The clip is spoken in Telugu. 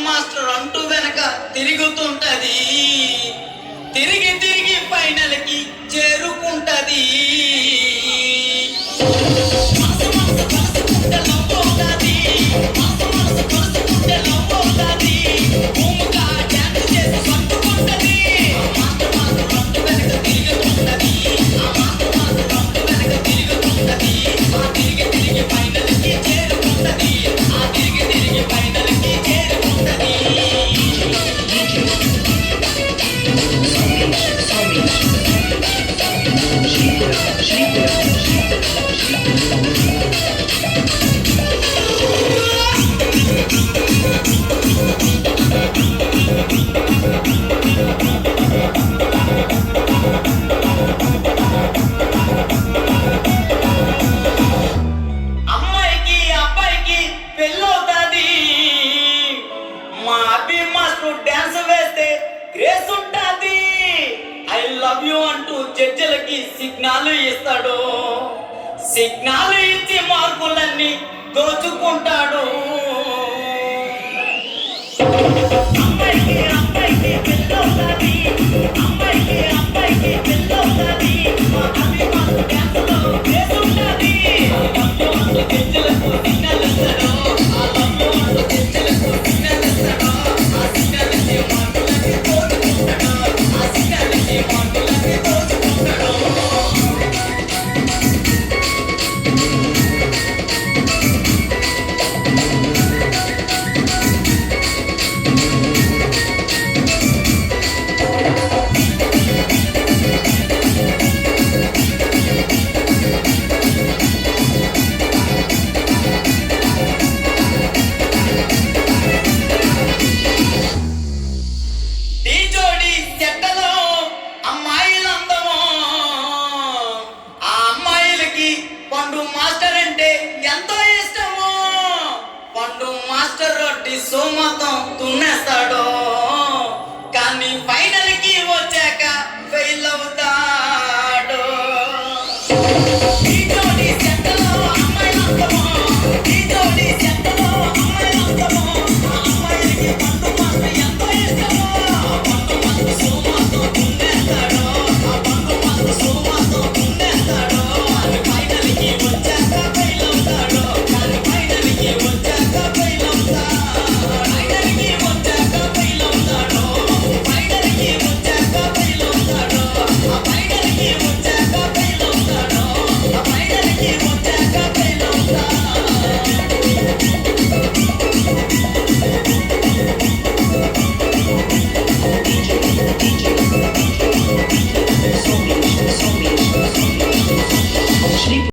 మాస్టర్ అంటూ వెనక తిరుగుతుంటది, తిరిగి తిరిగి ఫైనల్ కి చేరుకుంటది. జడ్జిలకి సిగ్నల్ ఇస్తాడు, సిగ్నల్ ఇచ్చి మార్కులన్నీ దోచుకుంటాడు. అమ్మాయికి అబ్బాయికి పెళ్ళవుతాది, అమ్మాయికి అబ్బాయికి పెళ్ళవుతాది, మా అభిమానులు డ్యాన్స్లో వేసుంటాది. జడ్జిలకు సిగ్నల్ ఇస్తాడు, జడ్జిలకు సిగ్నల్ ఇస్తాడు, ఆ సిగ్నల్ ఇచ్చి మార్కులన్నీ దోచుకుంటాడు, ఆ సిగ్నల్ ఇచ్చి మార్కులన్నీ దోచుకుంటాడు. పండు మాస్టర్ అంటే ఎంతో ఇష్టము, పండు మాస్టర్ రొట్టి సోమతం తున్నేస్తాడు, కానీ ఫైనల్ కి వచ్చాక ఫెయిల్ అవుతాడు.